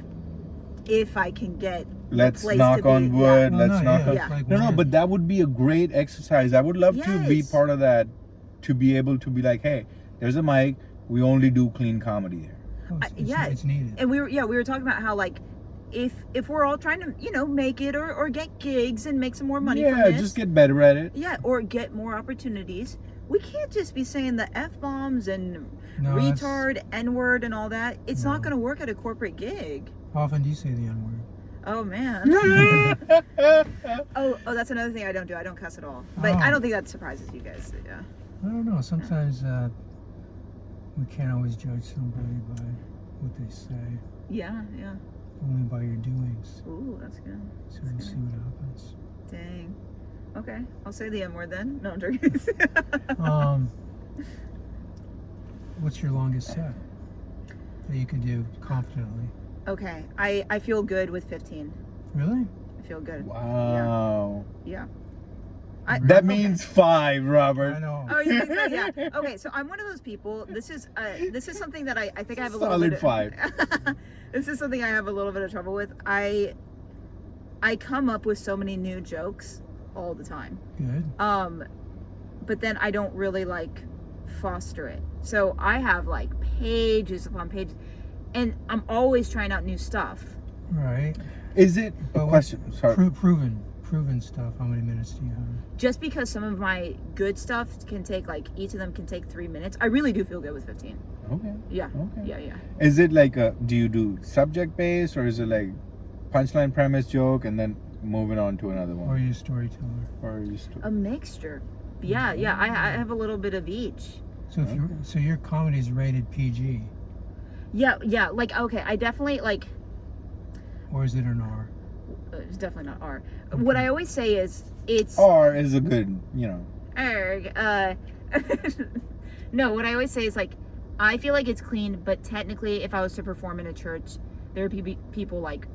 S3: if I can get the
S2: Let's
S3: place
S2: knock
S3: to
S2: on
S3: be.
S2: wood.
S1: Well,
S2: Let's
S1: no,
S2: knock
S1: yeah,
S2: on.
S3: Yeah.
S1: like
S2: No,
S1: when-
S2: but that would be a great exercise. I would love to be
S3: Yes.
S2: part of that. To be able to be like, hey, there's a mic. We only do clean comedy here.
S1: Oh,
S3: Yeah.
S1: it's needed.
S3: And we were talking about how like if we're all trying to make it or get gigs and make some more money from
S2: Yeah,
S3: this,
S2: just get better at it.
S3: yeah, or get more opportunities. We can't just be saying the F-bombs and
S1: No, that's-
S3: retard, N-word and all that. It's not
S1: No.
S3: going to work at a corporate gig.
S1: How often do you say the N-word?
S3: Oh man. oh, that's another thing I don't do. I don't cuss at all. But
S1: Oh.
S3: I don't think that surprises you guys. Yeah.
S1: I don't know. Sometimes we can't always judge somebody by what they say,
S3: Yeah, yeah.
S1: only by your doings.
S3: Ooh, that's good.
S1: So we'll see what happens.
S3: Dang. Okay, I'll say the M-word then. No, I'm joking.
S1: What's your longest set that you can do confidently?
S3: Okay, I feel good with 15.
S1: Really?
S3: I feel good.
S2: Wow.
S3: Yeah.
S2: That
S3: okay.
S2: means 5, Robert.
S1: I know.
S3: Oh, you think so? Yeah. Okay, so I'm one of those people. This is something that I think I have a little
S2: Solid
S3: bit.
S2: 5.
S3: This is something I have a little bit of trouble with. I come up with so many new jokes all the time.
S1: Good.
S3: But then I don't really like foster it. So I have like pages upon pages, and I'm always trying out new stuff.
S1: Right.
S2: Is it a
S1: But
S2: question? Sorry.
S1: Proven stuff. How many minutes do you have?
S3: Just because some of my good stuff can take like each of them can take 3 minutes, I really do feel good with 15.
S2: Okay.
S3: Yeah.
S2: Okay.
S3: Yeah.
S2: Is it like do you do subject based, or is it like punchline, premise, joke, and then moving on to another
S1: Or
S2: one?
S1: are you a storyteller?
S2: Or are you
S3: A mixture. Yeah. I have a little bit of each.
S1: So so your comedy is rated PG,
S3: Yeah. Like okay, I definitely like.
S1: or is it an R?
S3: It's definitely not R. What I always say is it's.
S2: Or is a good,
S3: No, what I always say is like, I feel like it's clean, but technically, if I was to perform in a church, there would be people like,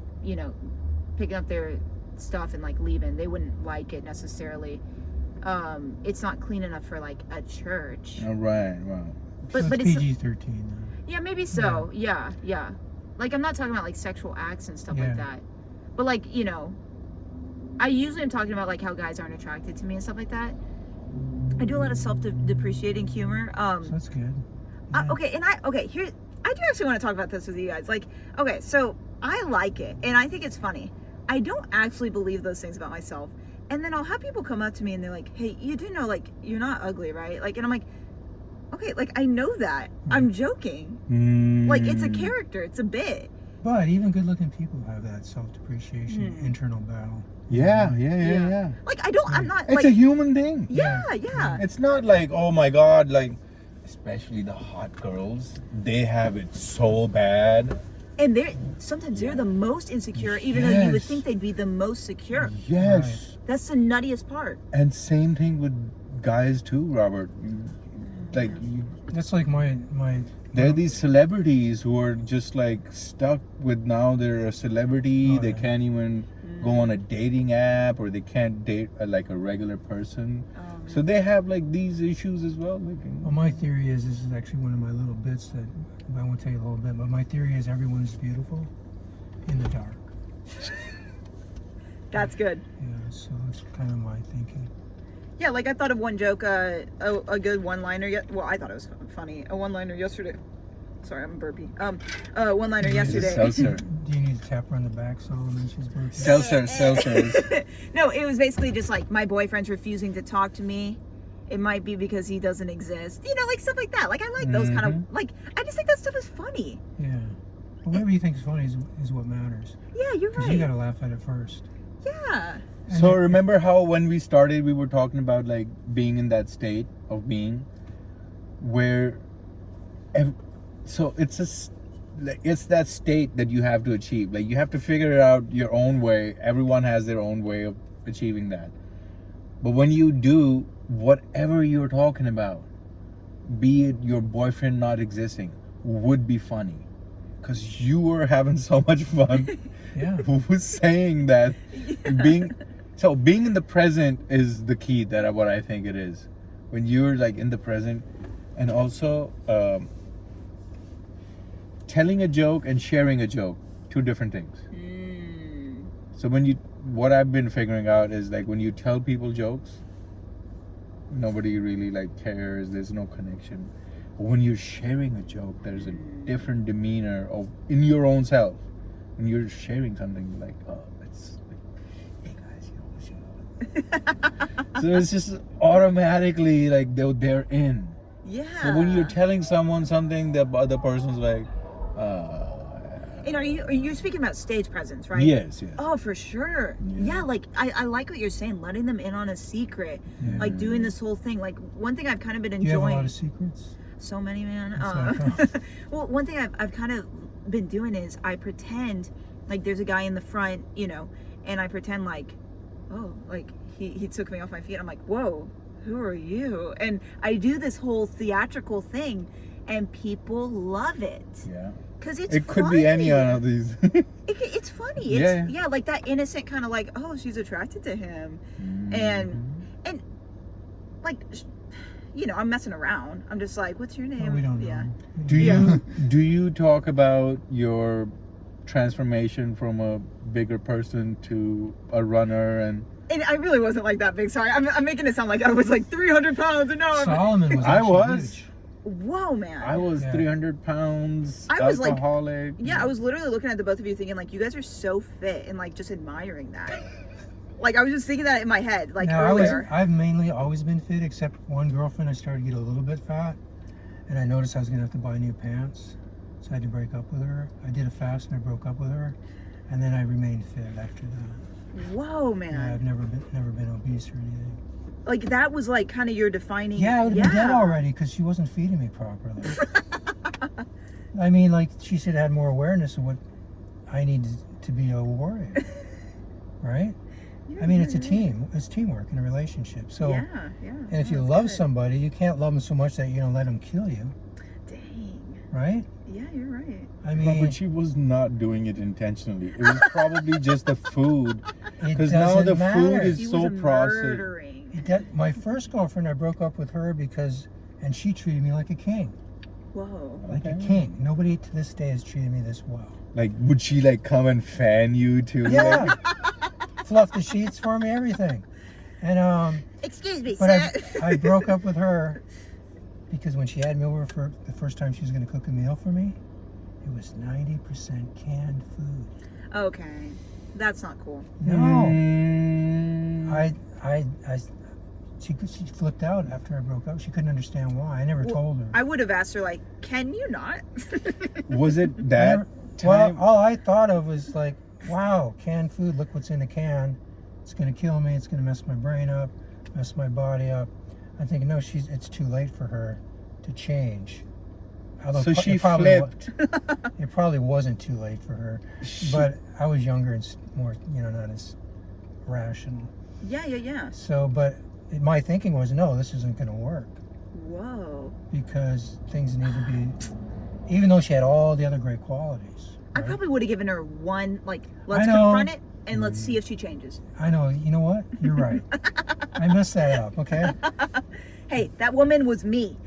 S3: picking up their stuff and like leaving. They wouldn't like it necessarily. It's not clean enough for like a church.
S2: All right. Wow.
S3: But
S1: so
S3: it's
S1: PG-13 then.
S3: Yeah, maybe so. Yeah. Like I'm not talking about like sexual acts and stuff like
S1: Yeah.
S3: that. But like, I usually am talking about like how guys aren't attracted to me and stuff like that. I do a lot of self-depreciating humor.
S1: So that's good. Yeah.
S3: Here I do actually want to talk about this with you guys. Like, okay, so I like it and I think it's funny. I don't actually believe those things about myself. And then I'll have people come up to me and they're like, "Hey, you do know like you're not ugly, right?" Like, and I'm like, "Okay, like I know that. I'm joking. Like it's a character, it's a bit."
S1: But even good-looking people have that self-depreciation,
S3: Hmm.
S1: internal battle.
S2: Yeah.
S3: Like I'm not
S2: It's
S3: like
S2: a human thing.
S3: yeah.
S2: It's not like, oh my God, like, especially the hot girls, they have it so bad.
S3: And they're the most insecure, even though you would
S2: Yes.
S3: think they'd be the most secure.
S2: Yes.
S3: That's the nuttiest part.
S2: And same thing with guys too, Robert. Like,
S1: That's like my
S2: there are these celebrities who are just like stuck with now they're a celebrity.
S1: Oh,
S2: They
S1: yeah.
S2: can't even go on a dating app, or they can't date like a regular person. So they have like these issues as well. Like,
S1: Well, my theory is, this is actually one of my little bits that I won't tell you a little bit, but my theory is everyone's beautiful in the dark.
S3: That's good.
S1: Yeah, so that's kind of my thinking.
S3: Yeah, like I thought of one joke, a good one-liner. Well, I thought it was funny. A one-liner yesterday. Sorry, I'm burpy. One-liner yesterday.
S2: Seltzer.
S1: Do you need to tap her on the back, Solomon? She's birthday.
S2: Seltzers.
S3: No, it was basically just like my boyfriend's refusing to talk to me. It might be because he doesn't exist. Like stuff like that. Like I like those kind of like. I just think that stuff is funny.
S1: Yeah. But whatever you think is funny is what matters.
S3: Yeah, you're
S1: Because
S3: right.
S1: you got to laugh at it first.
S3: Yeah.
S2: So remember how when we started, we were talking about like being in that state of being where so it's that state that you have to achieve. Like you have to figure it out your own way. Everyone has their own way of achieving that. But when you do whatever you're talking about, be it your boyfriend not existing, would be funny, because you were having so much fun.
S1: Yeah.
S2: Who's saying that? Being in the present is the key. What I think it is. When you're like in the present, and also telling a joke and sharing a joke, two different things. So what I've been figuring out is like when you tell people jokes, nobody really like cares. There's no connection. But when you're sharing a joke, there's a different demeanor in your own self. When you're sharing something like, oh, it's like, hey guys, so it's just automatically like they're in.
S3: Yeah.
S2: But when you're telling someone something, the other person's like,
S3: And are you speaking about stage presence, right?
S2: Yes.
S3: Oh, for sure. Yeah, like I like what you're saying, letting them in on a secret, like doing this whole thing. Like one thing I've kind of been enjoying.
S1: Do you have a lot of secrets?
S3: So many, man.
S1: That's
S3: Well, one thing I've kind of been doing is I pretend like there's a guy in the front, and I pretend like, oh, like he took me off my feet. I'm like, whoa, who are you? And I do this whole theatrical thing, and people love it.
S2: Yeah.
S3: Because it's
S2: It could
S3: funny.
S2: be any one of these.
S3: It's funny. Yeah, like that innocent kind of like, oh, she's attracted to him, and like, I'm messing around. I'm just like, what's your name?
S1: Well, we don't know.
S3: Yeah.
S2: Do you talk about your transformation from a bigger person to a runner and
S3: I really wasn't like that big. Sorry, I'm making it sound like I was like 300 pounds and no.
S1: Solomon was.
S2: I
S1: actually
S2: was.
S1: huge.
S3: Whoa, man.
S2: I was 300 pounds.
S3: I was
S2: alcoholic.
S3: like, I was literally looking at the both of you thinking like, you guys are so fit, and like just admiring that. Like I was just thinking that in my head, like earlier.
S1: I've mainly always been fit, except one girlfriend. I started to get a little bit fat, and I noticed I was gonna have to buy new pants, so I had to break up with her. I did a fast and I broke up with her, and then I remained fit after that.
S3: Whoa, man.
S1: Yeah, I've never been obese or anything.
S3: Like that was like kind of your defining.
S1: Yeah, I would have been dead already because she wasn't feeding me properly. I mean, like she should have had more awareness of what I need to be a warrior, right? I mean, it's a team. It's teamwork in a relationship. So,
S3: yeah.
S1: And if you love somebody, you can't love them so much that you don't let them kill you.
S3: Dang.
S1: Right?
S3: Yeah, you're right.
S1: I mean,
S2: but she was not doing it intentionally. It was probably just the food. Because now
S1: doesn't
S2: the
S1: matter.
S2: food is
S3: He
S2: so
S3: was
S2: processed.
S3: murdering.
S1: My first girlfriend, I broke up with her and she treated me like a king.
S3: Whoa.
S1: Like a king. Nobody to this day has treated me this well.
S2: Like, would she like come and fan you too?
S1: Yeah.
S2: Like,
S1: Fluff the sheets for me, everything. And
S3: Excuse me,
S1: but
S3: sir.
S1: I broke up with her because when she had me over for the first time she was going to cook a meal for me, it was 90% canned food.
S3: Okay, that's not cool.
S1: No. She flipped out after I broke up. She couldn't understand why. I never told her.
S3: I would have asked her like, can you not?
S2: was it that
S1: Well,
S2: time?
S1: all I thought of was like, wow, canned food, look what's in the can. It's going to kill me. It's going to mess my brain up, mess my body up. I'm thinking, no, it's too late for her to change. Although
S2: So she
S1: flipped.
S2: flipped.
S1: It probably wasn't too late for her. But I was younger and more, not as rational.
S3: Yeah.
S1: So, but my thinking was, no, this isn't going to work.
S3: Whoa.
S1: Because things need to be, even though she had all the other great qualities.
S3: I
S1: right?
S3: probably would have given her one, like, let's
S1: I know.
S3: confront it and let's see if she changes.
S1: I know. You know what? You're right. I messed that up, okay?
S3: Hey, that woman was me.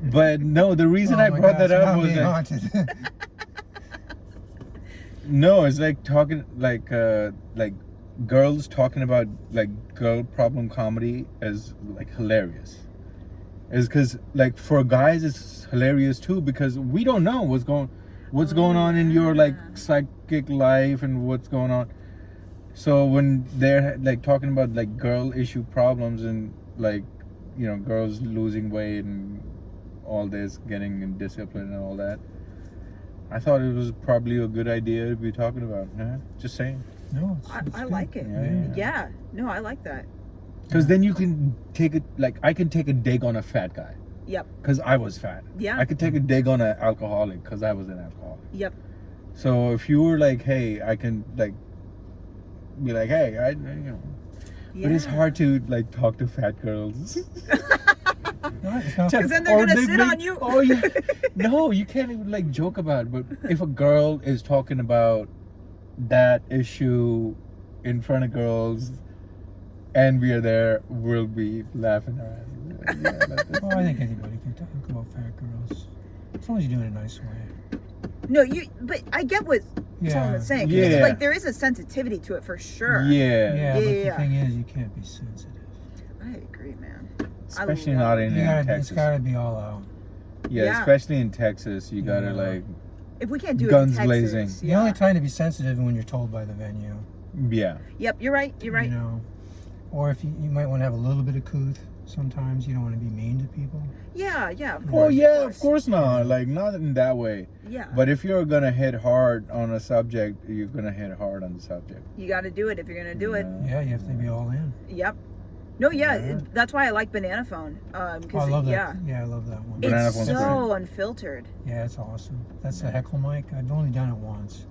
S2: But no, the reason I brought that up was that no, it's like talking like girls talking about like girl problem comedy as like hilarious. Is because like for guys it's hilarious too because we don't know what's going on in your like psychic life and what's going on. So when they're like talking about like girl issue problems and like girls losing weight and all this, getting in discipline and all that, I thought it was probably a good idea to be talking about. Yeah, just saying.
S1: No,
S3: I like it.
S1: Yeah.
S3: No, I like that.
S2: Because then you can take it, like I can take a dig on a fat guy.
S3: Yep.
S2: Because I was fat.
S3: Yeah.
S2: I could take a dig on an alcoholic because I was an alcoholic.
S3: Yep.
S2: So if you were like, hey, I can like be like, hey, I, you know.
S3: Yeah.
S2: But it's hard to like talk to fat girls.
S1: No, it's not.
S3: Because then they're
S2: Or
S3: gonna
S2: they
S3: sit
S2: make-
S3: on you.
S2: Oh yeah. No, you can't even like joke about it. But if a girl is talking about that issue in front of girls and we are there, we'll be laughing our asses. Yeah,
S1: Well, I think anybody can talk about fat girls. As long as you do it in a nice way.
S3: No, but I get what someone was saying. 'Cause
S2: Yeah.
S3: Like there is a sensitivity to it for sure.
S2: Yeah.
S1: Yeah, but
S3: yeah.
S1: the thing is, you can't be sensitive.
S3: I agree, man.
S2: Especially
S3: I
S2: not
S3: love
S2: in
S1: It's
S2: Texas.
S1: gotta be all out.
S2: Yeah,
S3: Yeah.
S2: especially in Texas, you gotta
S1: Yeah.
S2: like,
S3: If we can't do
S2: Guns
S3: it in Texas,
S2: blazing.
S1: The only time to be sensitive is when you're told by the venue.
S2: yeah.
S3: Yep, you're right. You're right.
S1: You know, or if you might want to have a little bit of couth. Sometimes you don't want to be mean to people.
S3: Yeah, yeah. Of
S2: Oh
S3: course,
S2: yeah, of course not. Like not in that way.
S3: Yeah.
S2: But if you're gonna hit hard on a subject, you're gonna hit hard on the subject.
S3: You got to do it if you're gonna do it.
S1: Yeah, you have to be all in.
S3: Yep. No, yeah,
S2: Yeah.
S3: that's why I like Banana Phone.
S1: Oh,
S3: Because
S1: I love that.
S3: yeah,
S1: Yeah, I love that one.
S2: Banana
S3: it's
S2: Phone's
S3: so unfiltered.
S1: Yeah, it's awesome. That's the heckle mic. I've only done it once.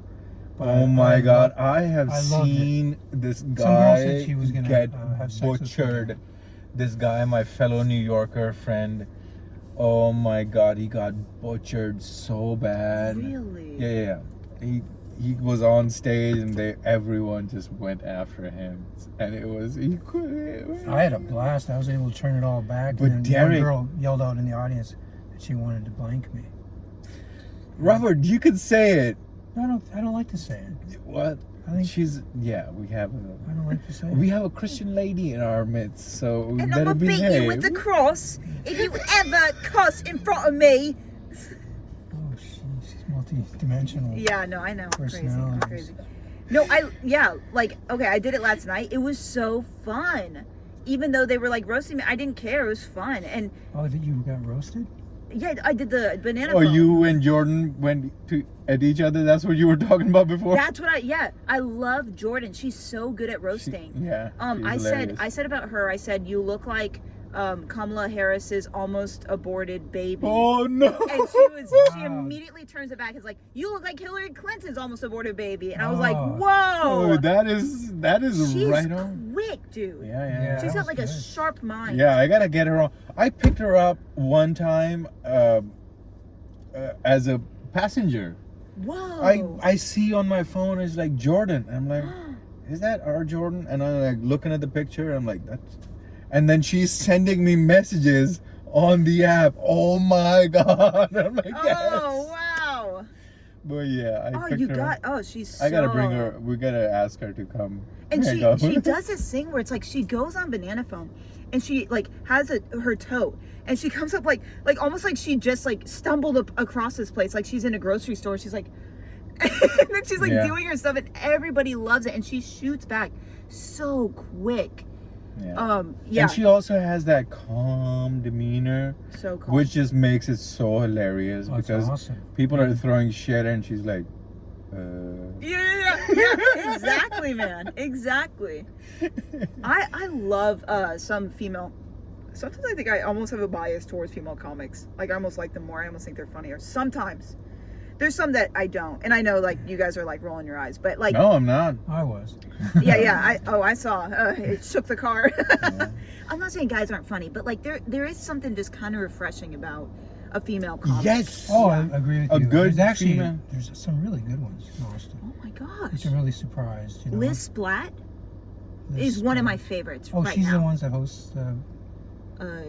S1: But
S2: Oh my
S1: I
S2: God!
S1: love-
S2: I have
S1: I loved it.
S2: seen this
S1: Some girl said
S2: guy
S1: she was gonna,
S2: get
S1: have sex with
S2: butchered.
S1: somebody.
S2: This guy, my fellow New Yorker friend. Oh my God, he got butchered so bad.
S3: Really?
S2: Yeah. He was on stage and everyone just went after him, and it was he quit.
S1: I had a blast. I was able to turn it all back.
S2: But
S1: and then
S2: Derek-
S1: one girl yelled out in the audience that she wanted to blank me.
S2: Robert, you could say it.
S1: No, I don't like to say it.
S2: What?
S1: I think
S2: We
S1: I don't like to say
S2: we
S1: it.
S2: have a Christian lady in our midst, so we
S3: And
S2: better
S3: I'm gonna beat
S2: behave.
S3: you with the cross if you ever cuss in front of me.
S1: Oh, she's multi-dimensional.
S3: Yeah, no, I know. Crazy,
S1: Personalities.
S3: crazy. No, okay, I did it last night. It was so fun. Even though they were like roasting me, I didn't care. It was fun. And
S1: Oh, that you got roasted?
S3: yeah, I did the banana
S2: Oh,
S3: phone.
S2: you and Jordan went at each other. That's what you were talking about before.
S3: That's what I love Jordan. She's so good at roasting.
S2: Yeah. she's hilarious.
S3: I said about her, I said, you look like Kamala Harris's almost aborted baby.
S2: Oh no.
S3: And she
S1: Wow.
S3: immediately turns it back. It's like, you look like Hillary Clinton's almost aborted baby. And I was like,
S1: Oh.
S3: whoa.
S2: Oh, that is
S3: She's
S2: right on.
S3: quick, dude.
S1: Yeah.
S3: She's
S1: that
S3: got like
S1: was
S3: a
S1: good.
S3: sharp mind.
S2: Yeah, I gotta get her on. I picked her up one time as a passenger.
S3: Whoa.
S2: I see on my phone it's like Jordan. I'm like, is that our Jordan? And I'm like looking at the picture. I'm like, that's. And then she's sending me messages on the app. Oh my God! I'm like, yes.
S3: Oh, wow.
S2: But yeah, I picked her up.
S3: she's so.
S2: I gotta bring her. We gotta ask her to come.
S3: And
S2: hang out.
S3: she does this thing where it's like she goes on Banana Phone and she like has her tote and she comes up like almost like she just like stumbled across this place, like she's in a grocery store. She's like, and then she's like
S2: Yeah.
S3: doing her stuff and everybody loves it and she shoots back so quick.
S2: Yeah.
S3: Yeah,
S2: And she also has that calm demeanor,
S3: so cool.
S2: which just makes it so hilarious
S1: Oh, it's
S2: because
S1: awesome.
S2: people are throwing shit and she's like,
S3: Yeah, exactly, man, exactly. I love some female. Sometimes I think I almost have a bias towards female comics. Like I almost like them more. I almost think they're funnier. Sometimes there's some that I don't, and I know like you guys are like rolling your eyes, but like
S2: No, I'm not.
S1: I was.
S3: yeah. I saw it shook the car.
S2: Yeah.
S3: I'm not saying guys aren't funny, but like there is something just kind of refreshing about a female comic.
S2: Yes.
S1: Oh, I agree with
S2: A
S1: you.
S2: good
S1: There's actually
S2: female.
S1: there's some really good ones in Austin.
S3: Oh my gosh.
S1: Which I'm really surprised. You know?
S3: Liz Splat
S1: Liz
S3: is one of
S1: Splat.
S3: my favorites
S1: Oh,
S3: right
S1: she's
S3: now.
S1: the one that hosts.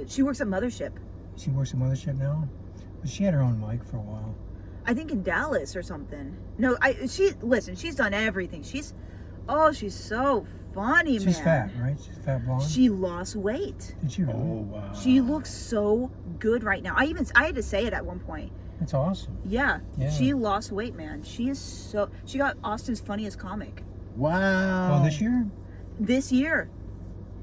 S3: She works at Mothership.
S1: She works at Mothership now, but she had her own mic for a while.
S3: I think in Dallas or something. No, she's done everything. She's so funny, man.
S1: She's fat, right? She's fat blonde.
S3: She lost weight.
S1: Did she really?
S2: Oh wow.
S3: She looks so good right now. I had to say it at one point.
S1: That's awesome.
S3: Yeah.
S1: Yeah.
S3: She lost weight, man. She got Austin's funniest comic
S2: Wow.
S1: Oh, this year?
S3: this year.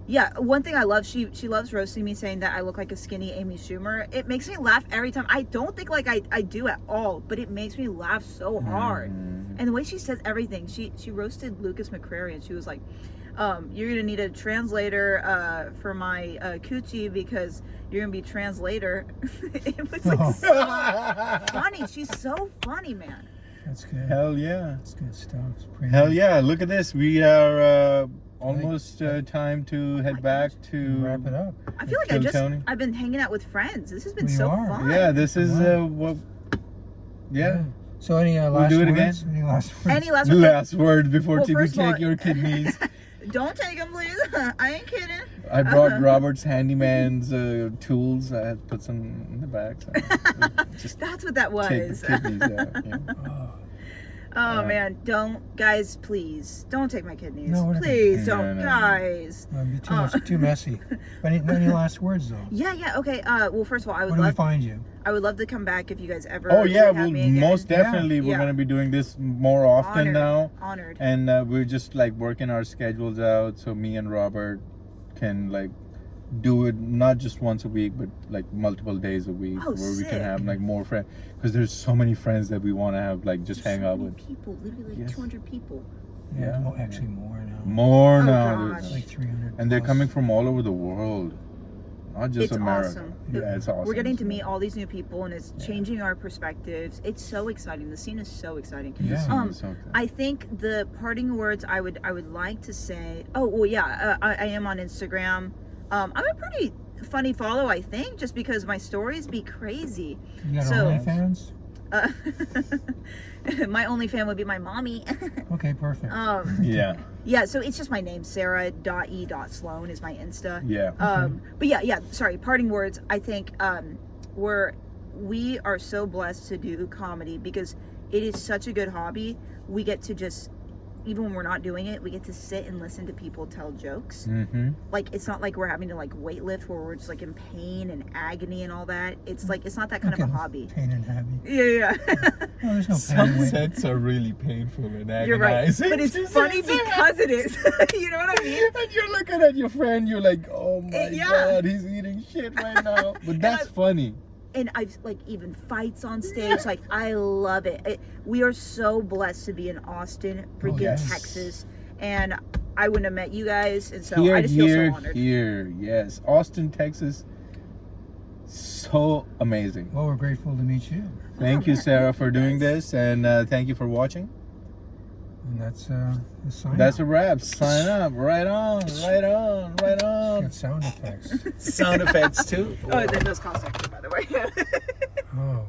S3: Yeah, one thing I love, she loves roasting me, saying that I look like a skinny Amy Schumer. It makes me laugh every time. I don't think like I do at all, but it makes me laugh so hard.
S2: Mhm.
S3: And the way she says everything, she roasted Lucas McCrary, and she was like, You're gonna need a translator for my coochie because you're gonna be translator. It was like so funny. She's so funny, man.
S1: That's good.
S2: Hell yeah.
S1: That's good stuff. It's pretty
S2: Hell
S1: nice.
S2: yeah. Look at this. We are almost time to head back to
S1: Wrap it up.
S3: I feel like
S2: Tony.
S3: I've been hanging out with friends. This has been
S1: Well, you
S3: so
S1: are.
S3: fun.
S2: Yeah, this is
S1: Wow.
S2: what. Yeah.
S1: So any last
S2: do it
S1: words?
S2: again?
S1: Any last words?
S3: Any last
S2: Last word before
S3: Well,
S2: you
S3: first of all-
S2: take your kidneys.
S3: Don't take them, please. I ain't kidding.
S2: I brought Robert's handyman's tools. I had put some in the back. So just
S3: That's what that
S2: take
S3: was.
S2: the kidneys out. Yeah.
S1: Oh,
S3: Oh man, don't, guys, please don't take my kidneys.
S1: No, we're not
S3: Please
S2: gonna-
S3: don't,
S2: No, no.
S3: guys.
S1: that'd be too messy. Any last words though?
S3: Yeah. Okay. Well, first of all,
S1: Where do we find you?
S3: I would love to come back if you guys ever.
S2: Oh yeah,
S3: have
S2: well,
S3: me again.
S2: most definitely we're
S3: Yeah.
S2: gonna be doing this more often
S3: Honored.
S2: now,
S3: Honored.
S2: and we're just like working our schedules out so me and Robert can like do it not just once a week but like multiple days a week
S3: Oh,
S2: where we
S3: sick.
S2: can have like more friends because there's so many friends that we want to have like just hang
S3: So
S2: out
S3: many
S2: with.
S3: people, literally like
S2: Yes.
S3: 200 people.
S2: Yeah.
S1: Oh, actually more now.
S2: More
S3: Oh,
S2: now,
S3: gosh.
S2: dude.
S1: Like 300.
S2: And they're
S1: plus.
S2: coming from all over the world, not just
S3: It's
S2: America.
S3: awesome.
S2: Yeah, it's awesome.
S3: We're getting to meet all these new people, and it's changing our perspectives. It's so exciting. The scene is so exciting.
S2: This
S1: Yeah.
S2: is something.
S3: I think the parting words I would like to say. Oh well, yeah. I am on Instagram. I'm a pretty funny follow, I think, just because my stories be crazy.
S1: You got
S3: So-
S1: OnlyFans?
S3: Uh, my only fan would be my mommy.
S1: Okay, perfect.
S2: Yeah,
S3: Yeah. So it's just my name, Sarah.e.Sloan is my Insta.
S2: yeah.
S3: But yeah. Sorry. Parting words. I think we are so blessed to do comedy because it is such a good hobby. We get to just, even when we're not doing it, we get to sit and listen to people tell jokes.
S2: Mm-hmm.
S3: Like it's not like we're having to like weightlift where we're just like in pain and agony and all that. It's like it's not that kind of a
S1: Okay,
S3: hobby.
S1: Pain and happy.
S3: Yeah.
S1: No, there's no
S2: Some
S1: pain.
S2: sets are really painful and agonizing.
S3: You're right. But it's funny because it is. You know what I mean?
S2: And you're looking at your friend, you're like, oh my
S3: Yeah.
S2: god, he's eating shit right now. But that's funny.
S3: And I've like even fights on stage. Like I love it. We are so blessed to be in Austin, freaking
S1: yes.
S3: Texas, and I wouldn't have met you guys, and so
S2: Here,
S3: I just feel
S2: here,
S3: so honored.
S2: here. Yes. Austin, Texas. So amazing.
S1: Well, we're grateful to meet you.
S2: Thank you,
S3: man.
S2: Sarah,
S3: Thank
S2: for
S3: you,
S2: doing
S3: guys.
S2: this. And thank you for watching.
S1: And that's the sign.
S2: That's
S1: out.
S2: a wrap. Sign up. Right on. Right on. Right on.
S1: Got sound effects.
S2: Sound effects too.
S3: Oh, that does cost extra, by the way.
S1: Oh.